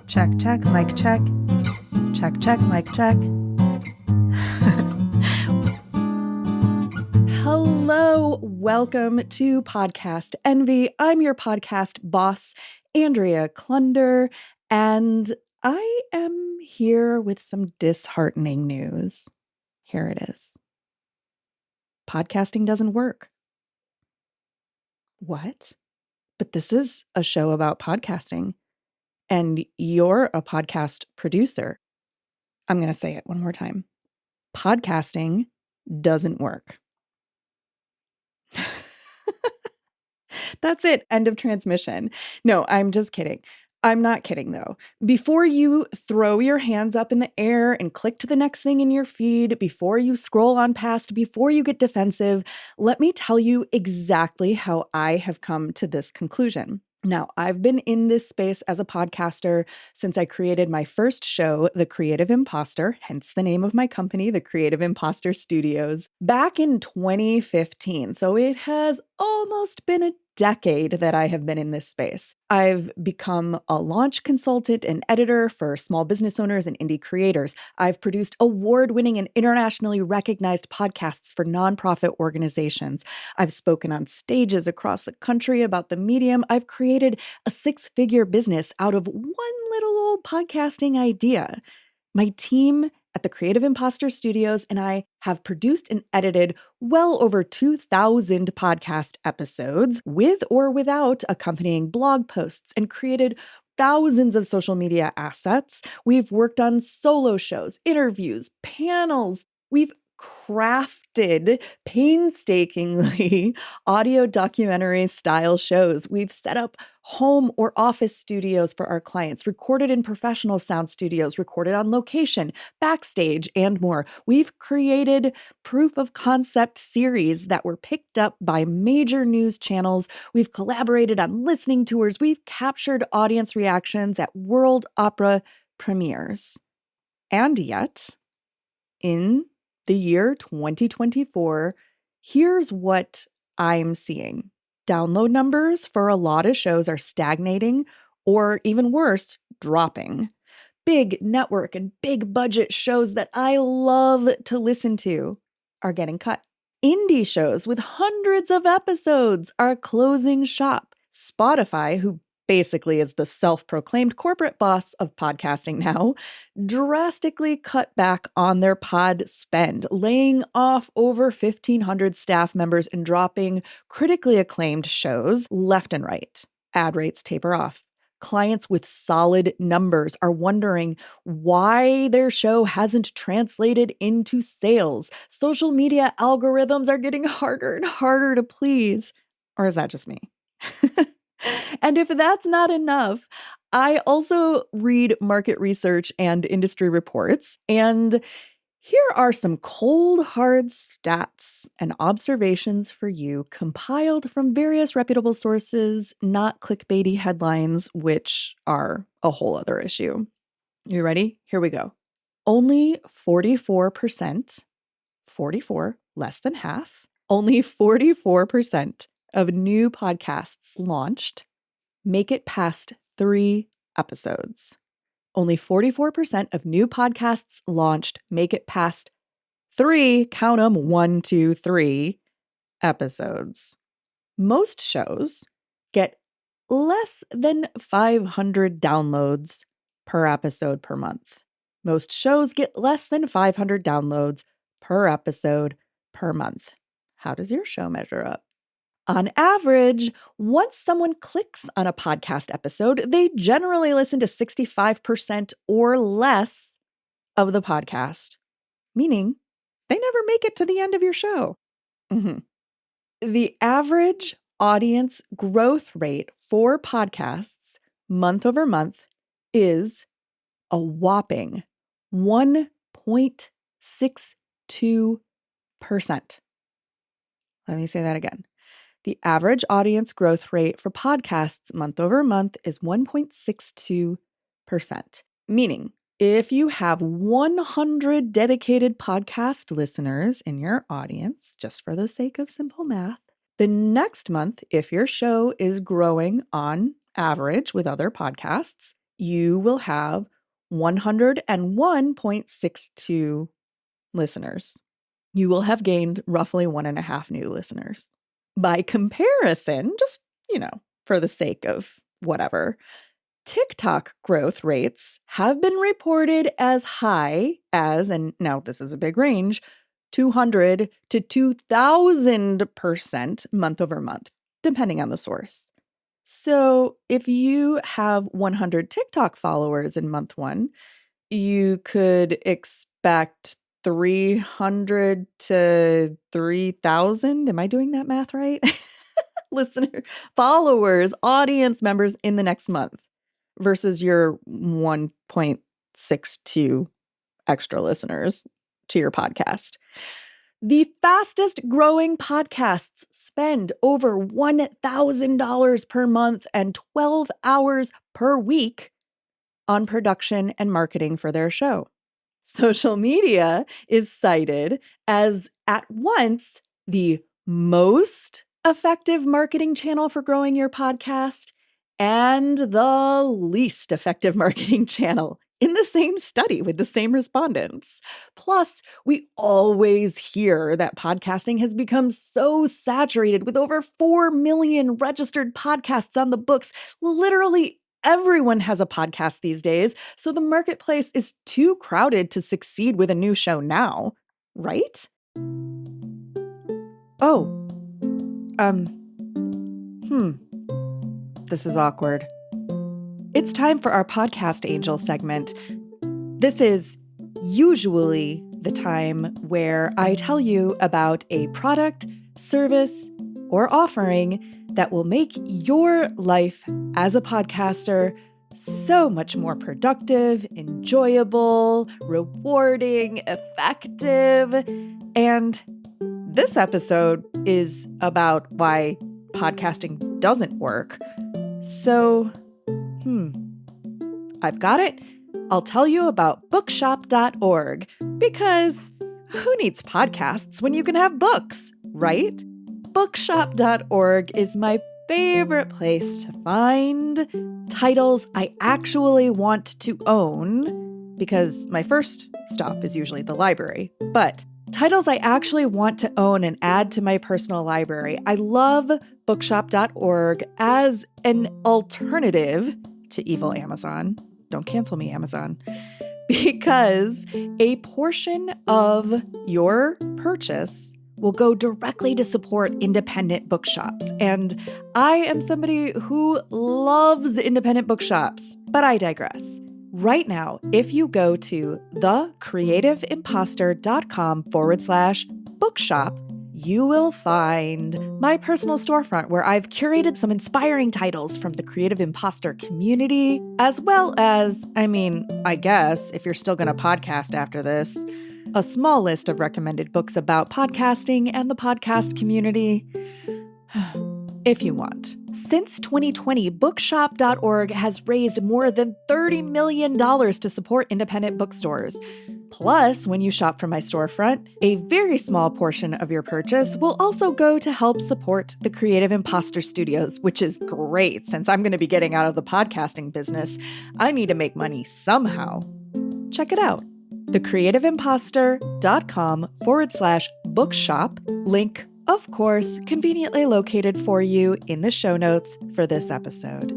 Check, check, mic check. Check, check, mic check. Hello, welcome to Podcast Envy. I'm your podcast boss, Andrea Klunder, and I am here with some disheartening news. Here it is. Podcasting doesn't work. What? But this is a show about podcasting, and you're a podcast producer. I'm going to say it one more time. Podcasting doesn't work. That's it. End of transmission. No, I'm just kidding. I'm not kidding, though. Before you throw your hands up in the air and click to the next thing in your feed, before you scroll on past, before you get defensive, let me tell you exactly how I have come to this conclusion. Now, I've been in this space as a podcaster since I created my first show, The Creative Imposter, hence the name of my company, The Creative Imposter Studios, back in 2015. So it has almost been a decade that I have been in this space. I've become a launch consultant and editor for small business owners and indie creators. I've produced award-winning and internationally recognized podcasts for nonprofit organizations. I've spoken on stages across the country about the medium. I've created a six-figure business out of one little old podcasting idea. My team at the Creative Imposter Studios and I have produced and edited well over 2,000 podcast episodes with or without accompanying blog posts and created thousands of social media assets. We've worked on solo shows, interviews, panels. We've crafted painstakingly audio documentary style shows. We've set up home or office studios for our clients, recorded in professional sound studios, recorded on location, backstage, and more. We've created proof of concept series that were picked up by major news channels. We've collaborated on listening tours. We've captured audience reactions at world opera premieres. And yet, in the year 2024, here's what I'm seeing. Download numbers for a lot of shows are stagnating or even worse, dropping. Big network and big budget shows that I love to listen to are getting cut. Indie shows with hundreds of episodes are closing shop. Spotify, who basically is the self-proclaimed corporate boss of podcasting now, drastically cut back on their pod spend, laying off over 1,500 staff members and dropping critically acclaimed shows left and right. Ad rates taper off. Clients with solid numbers are wondering why their show hasn't translated into sales. Social media algorithms are getting harder and harder to please. Or is that just me? And if that's not enough, I also read market research and industry reports, and here are some cold, hard stats and observations for you compiled from various reputable sources, not clickbaity headlines, which are a whole other issue. You ready? Here we go. Only 44%, 44, less than half, only 44% of new podcasts launched make it past 3 episodes. Only 44% of new podcasts launched make it past 3, count them, 1, 2, 3 episodes. Most shows get less than 500 downloads per episode per month. Most shows get less than 500 downloads per episode per month. How does your show measure up? On average, once someone clicks on a podcast episode, they generally listen to 65% or less of the podcast, meaning they never make it to the end of your show. The average audience growth rate for podcasts month over month is a whopping 1.62%. Let me say that again. The average audience growth rate for podcasts month over month is 1.62%, meaning if you have 100 dedicated podcast listeners in your audience, just for the sake of simple math, the next month, if your show is growing on average with other podcasts, you will have 101.62 listeners. You will have gained roughly 1.5 new listeners. By comparison, just, for the sake of whatever, TikTok growth rates have been reported as high as, and now this is a big range, 200 to 2,000% month over month, depending on the source. So if you have 100 TikTok followers in month one, you could expect 300 to 3,000. Am I doing that math right? Listener, followers, audience members in the next month versus your 1.62 extra listeners to your podcast. The fastest growing podcasts spend over $1,000 per month and 12 hours per week on production and marketing for their show. Social media is cited as at once the most effective marketing channel for growing your podcast and the least effective marketing channel in the same study with the same respondents. Plus, we always hear that podcasting has become so saturated with over 4 million registered podcasts on the books. Literally everyone has a podcast these days, so the marketplace is too crowded to succeed with a new show now, right? Oh, this is awkward. It's time for our Podcast Angel segment. This is usually the time where I tell you about a product, service, or offering that will make your life as a podcaster so much more productive, enjoyable, rewarding, effective. And this episode is about why podcasting doesn't work. So, I've got it. I'll tell you about bookshop.org because who needs podcasts when you can have books, right? Bookshop.org is my favorite place to find titles I actually want to own because my first stop is usually the library, but titles I actually want to own and add to my personal library. I love bookshop.org as an alternative to evil Amazon. Don't cancel me, Amazon. Because a portion of your purchase will go directly to support independent bookshops. And I am somebody who loves independent bookshops, but I digress. Right now, if you go to thecreativeimposter.com/bookshop, you will find my personal storefront where I've curated some inspiring titles from the Creative Imposter community, as well as, I guess, if you're still going to podcast after this, a small list of recommended books about podcasting and the podcast community. If you want. Since 2020, bookshop.org has raised more than $30 million to support independent bookstores. Plus, when you shop from my storefront, a very small portion of your purchase will also go to help support the Creative Imposter Studios, which is great since I'm going to be getting out of the podcasting business. I need to make money somehow. Check it out. thecreativeimposter.com/bookshop. Link, of course, conveniently located for you in the show notes for this episode.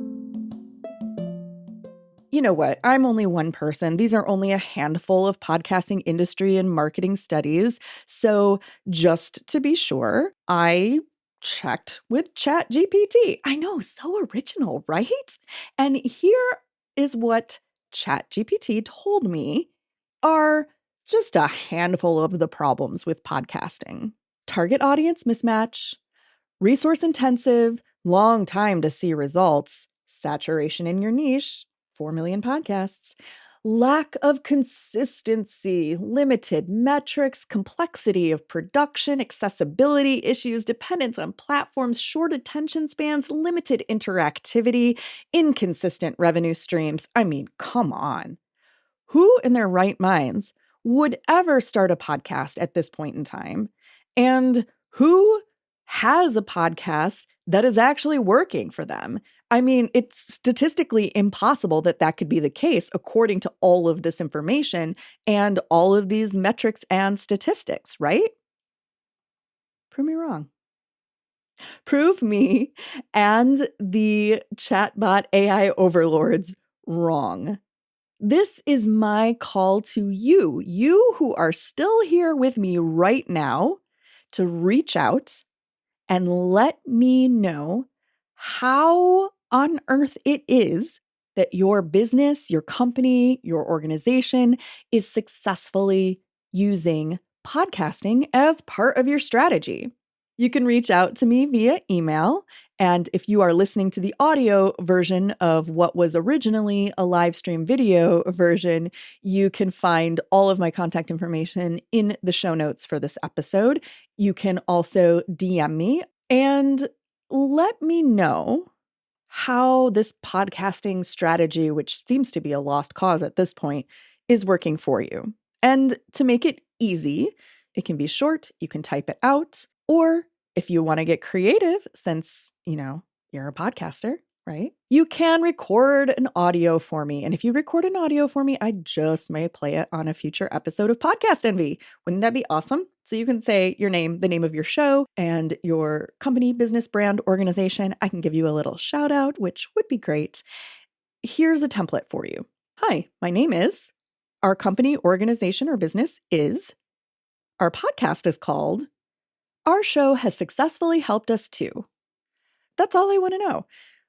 You know what? I'm only one person. These are only a handful of podcasting industry and marketing studies. So just to be sure, I checked with ChatGPT. I know, so original, right? And here is what ChatGPT told me are just a handful of the problems with podcasting. Target audience mismatch, resource intensive, long time to see results, saturation in your niche, 4 million podcasts, lack of consistency, limited metrics, complexity of production, accessibility issues, dependence on platforms, short attention spans, limited interactivity, inconsistent revenue streams. Come on. Who in their right minds would ever start a podcast at this point in time? And who has a podcast that is actually working for them? I mean, it's statistically impossible that that could be the case according to all of this information and all of these metrics and statistics, right? Prove me wrong. Prove me and the chatbot AI overlords wrong. This is my call to you who are still here with me right now, to reach out and let me know how on earth it is that your business, your company, your organization is successfully using podcasting as part of your strategy. You can reach out to me via email. And if you are listening to the audio version of what was originally a live stream video version, you can find all of my contact information in the show notes for this episode. You can also DM me and let me know how this podcasting strategy, which seems to be a lost cause at this point, is working for you. And to make it easy, it can be short, you can type it out, or if you want to get creative, since, you're a podcaster, right? You can record an audio for me. And if you record an audio for me, I just may play it on a future episode of Podcast Envy. Wouldn't that be awesome? So you can say your name, the name of your show, and your company, business, brand, organization. I can give you a little shout out, which would be great. Here's a template for you. Hi, my name is, our company, organization, or business is, our podcast is called, our show has successfully helped us too. That's all I want to know.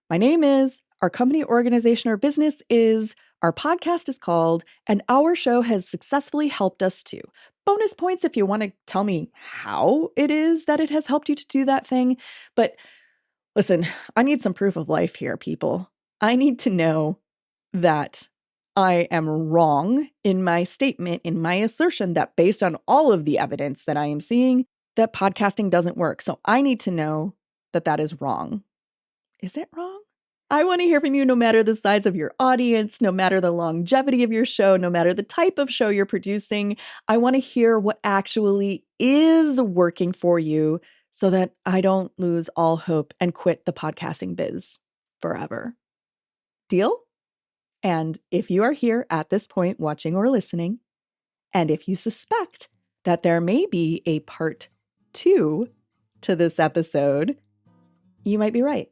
My name is, our company, organization, or business is, our podcast is called, and our show has successfully helped us too. Bonus points if you want to tell me how it is that it has helped you to do that thing. But listen, I need some proof of life here, people. I need to know that I am wrong in my statement, in my assertion that based on all of the evidence that I am seeing, that podcasting doesn't work. So I need to know that that is wrong. Is it wrong? I want to hear from you no matter the size of your audience, no matter the longevity of your show, no matter the type of show you're producing. I want to hear what actually is working for you so that I don't lose all hope and quit the podcasting biz forever. Deal? And if you are here at this point watching or listening, and if you suspect that there may be a part 2 to this episode, you might be right.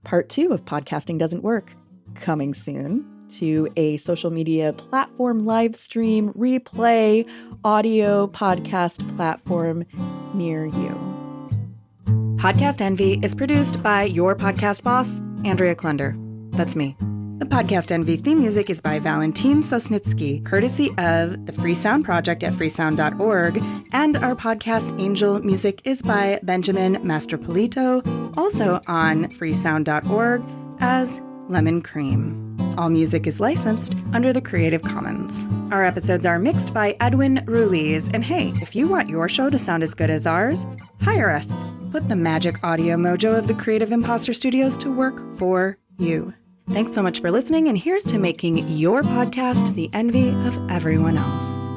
Part 2 of Podcasting Doesn't Work, coming soon to a social media platform, live stream, replay, audio podcast platform near you. Podcast Envy is produced by your podcast boss, Andrea Klunder. That's me. The Podcast Envy theme music is by Valentin Sosnitsky, courtesy of the Free Sound Project at freesound.org, and our podcast Angel music is by Benjamin Mastropolito, also on freesound.org as Lemon Cream. All music is licensed under the Creative Commons. Our episodes are mixed by Edwin Ruiz, and hey, if you want your show to sound as good as ours, hire us. Put the magic audio mojo of the Creative Imposter Studios to work for you. Thanks so much for listening, and here's to making your podcast the envy of everyone else.